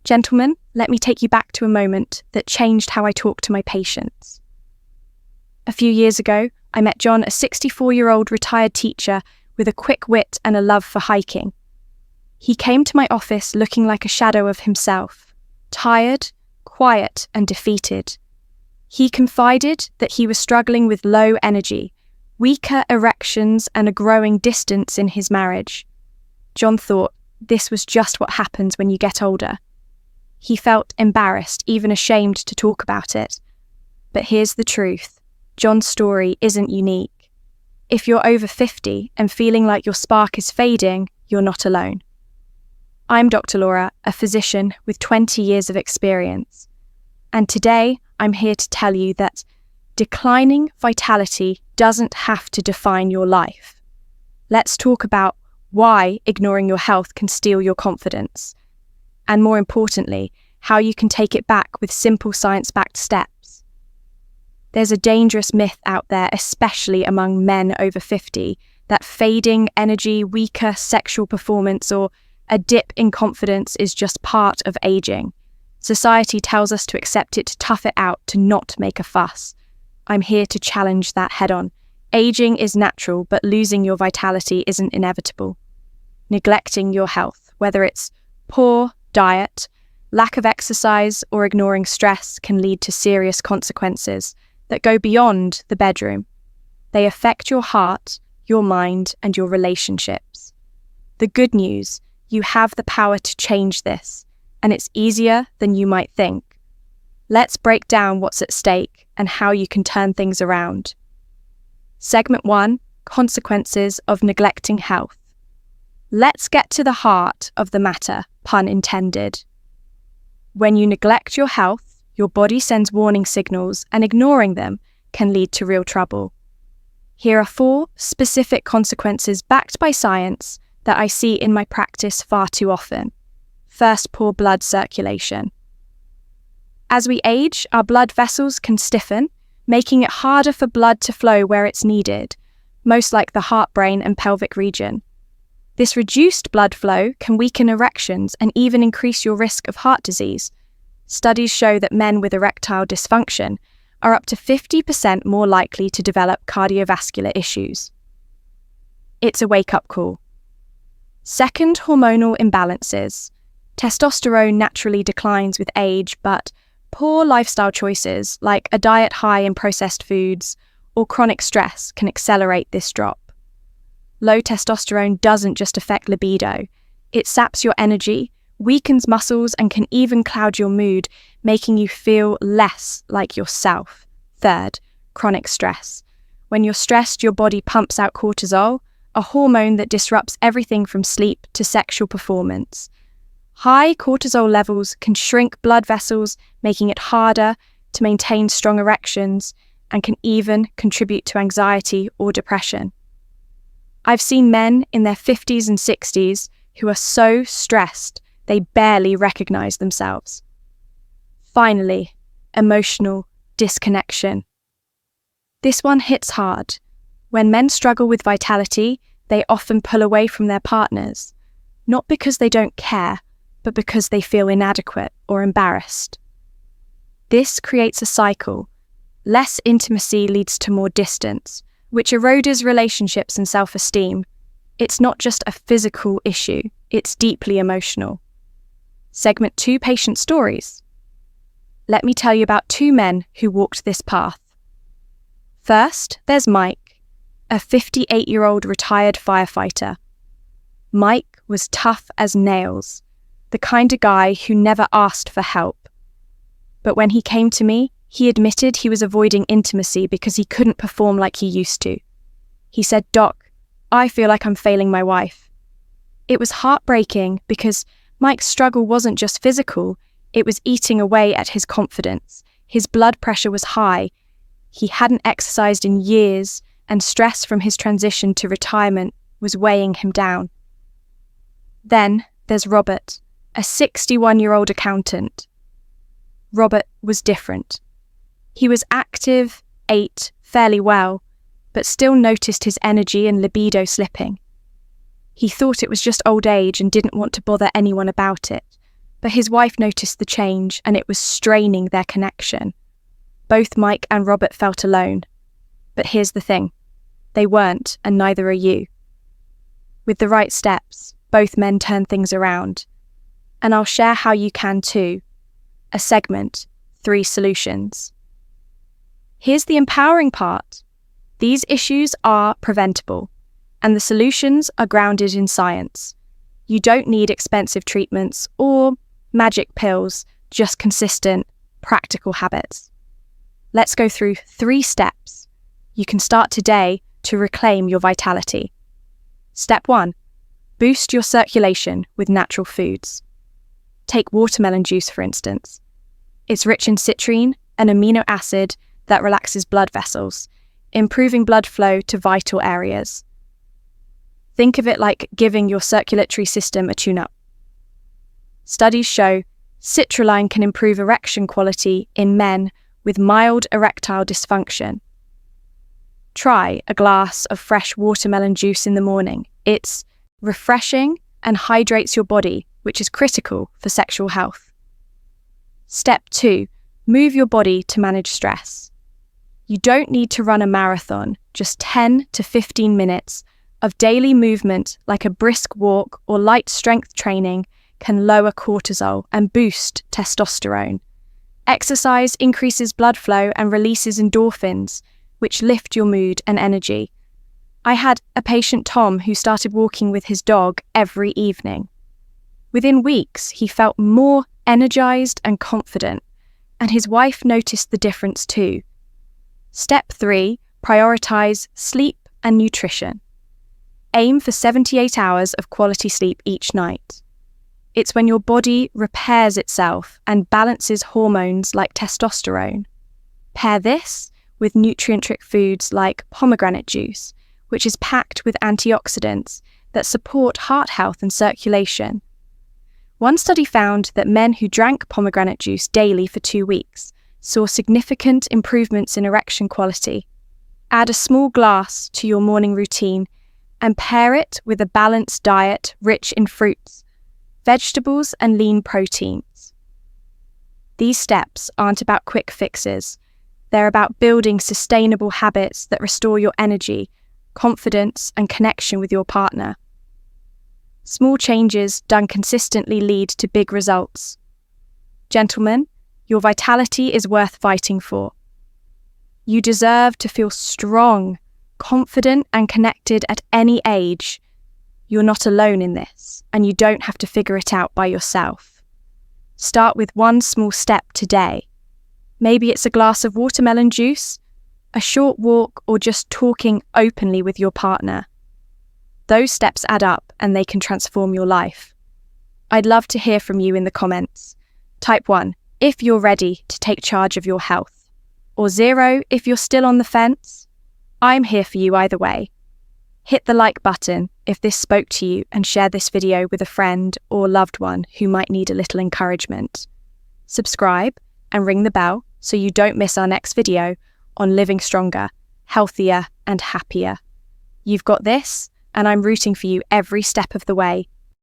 Gentlemen, let me take you back to a moment that changed how I talk to my patients. A few years ago, I met John, a 64-year-old retired teacher with a quick wit and a love for hiking. He came to my office looking like a shadow of himself, tired, quiet, and defeated. He confided that he was struggling with low energy, weaker erections, and a growing distance in his marriage. John thought this was just what happens when you get older. He felt embarrassed, even ashamed to talk about it. But here's the truth. John's story isn't unique. If you're over 50 and feeling like your spark is fading, you're not alone. I'm Dr. Laura, a physician with 20 years of experience. And today, I'm here to tell you that declining vitality doesn't have to define your life. Let's talk about why ignoring your health can steal your confidence. And more importantly, how you can take it back with simple science-backed steps. There's a dangerous myth out there, especially among men over 50, that fading energy, weaker sexual performance, or a dip in confidence is just part of aging. Society tells us to accept it, to tough it out, to not make a fuss. I'm here to challenge that head-on. Aging is natural, but losing your vitality isn't inevitable. Neglecting your health, whether it's poor diet, lack of exercise, or ignoring stress, can lead to serious consequences that go beyond the bedroom. They affect your heart, your mind, and your relationships. The good news, you have the power to change this, and it's easier than you might think. Let's break down what's at stake and how you can turn things around. Segment 1, consequences of neglecting health. Let's get to the heart of the matter, pun intended. When you neglect your health, your body sends warning signals, and ignoring them can lead to real trouble. Here are 4 specific consequences backed by science that I see in my practice far too often. First, poor blood circulation. As we age, our blood vessels can stiffen, making it harder for blood to flow where it's needed, most like the heart, brain, and pelvic region. This reduced blood flow can weaken erections and even increase your risk of heart disease. Studies show that men with erectile dysfunction are up to 50% more likely to develop cardiovascular issues. It's a wake-up call. Second, hormonal imbalances. Testosterone naturally declines with age, but poor lifestyle choices like a diet high in processed foods or chronic stress can accelerate this drop. Low testosterone doesn't just affect libido. It saps your energy, weakens muscles, and can even cloud your mood, making you feel less like yourself. Third, chronic stress. When you're stressed, your body pumps out cortisol, a hormone that disrupts everything from sleep to sexual performance. High cortisol levels can shrink blood vessels, making it harder to maintain strong erections, and can even contribute to anxiety or depression. I've seen men in their 50s and 60s who are so stressed they barely recognize themselves. Finally, emotional disconnection. This one hits hard. When men struggle with vitality, they often pull away from their partners, not because they don't care, but because they feel inadequate or embarrassed. This creates a cycle. Less intimacy leads to more distance, which erodes relationships and self-esteem. It's not just a physical issue, it's deeply emotional. Segment 2, patient stories. Let me tell you about 2 men who walked this path. First, there's Mike, a 58-year-old retired firefighter. Mike was tough as nails, the kind of guy who never asked for help. But when he came to me, he admitted he was avoiding intimacy because he couldn't perform like he used to. He said, "Doc, I feel like I'm failing my wife." It was heartbreaking because Mike's struggle wasn't just physical, it was eating away at his confidence. His blood pressure was high. He hadn't exercised in years, and stress from his transition to retirement was weighing him down. Then there's Robert, a 61-year-old accountant. Robert was different. He was active, ate fairly well, but still noticed his energy and libido slipping. He thought it was just old age and didn't want to bother anyone about it, but his wife noticed the change and it was straining their connection. Both Mike and Robert felt alone. But here's the thing. They weren't, and neither are you. With the right steps, both men turn things around. And I'll share how you can too. A segment, 3 solutions. Here's the empowering part. These issues are preventable, and the solutions are grounded in science. You don't need expensive treatments or magic pills, just consistent, practical habits. Let's go through 3 steps. You can start today to reclaim your vitality. Step 1. Boost your circulation with natural foods. Take watermelon juice, for instance. It's rich in citrine, an amino acid that relaxes blood vessels, improving blood flow to vital areas. Think of it like giving your circulatory system a tune-up. Studies show citrulline can improve erection quality in men with mild erectile dysfunction. Try a glass of fresh watermelon juice in the morning. It's refreshing and hydrates your body, which is critical for sexual health. Step 2. Move your body to manage stress. You don't need to run a marathon, just 10 to 15 minutes of daily movement like a brisk walk or light strength training can lower cortisol and boost testosterone. Exercise increases blood flow and releases endorphins, which lift your mood and energy. I had a patient, Tom, who started walking with his dog every evening. Within weeks, he felt more energized and confident, and his wife noticed the difference too. Step 3, prioritize sleep and nutrition. Aim for 78 hours of quality sleep each night. It's when your body repairs itself and balances hormones like testosterone. Pair this with nutrient-rich foods like pomegranate juice, which is packed with antioxidants that support heart health and circulation. One study found that men who drank pomegranate juice daily for 2 weeks saw significant improvements in erection quality. Add a small glass to your morning routine and pair it with a balanced diet rich in fruits, vegetables, and lean proteins. These steps aren't about quick fixes. They're about building sustainable habits that restore your energy, confidence, and connection with your partner. Small changes done consistently lead to big results. Gentlemen, your vitality is worth fighting for. You deserve to feel strong, confident, and connected at any age. You're not alone in this, and you don't have to figure it out by yourself. Start with one small step today. Maybe it's a glass of watermelon juice, a short walk, or just talking openly with your partner. Those steps add up and they can transform your life. I'd love to hear from you in the comments. Type 1 if you're ready to take charge of your health, or 0 if you're still on the fence. I'm here for you either way. Hit the like button if this spoke to you and share this video with a friend or loved one who might need a little encouragement. Subscribe and ring the bell so you don't miss our next video on living stronger, healthier, and happier. You've got this, and I'm rooting for you every step of the way.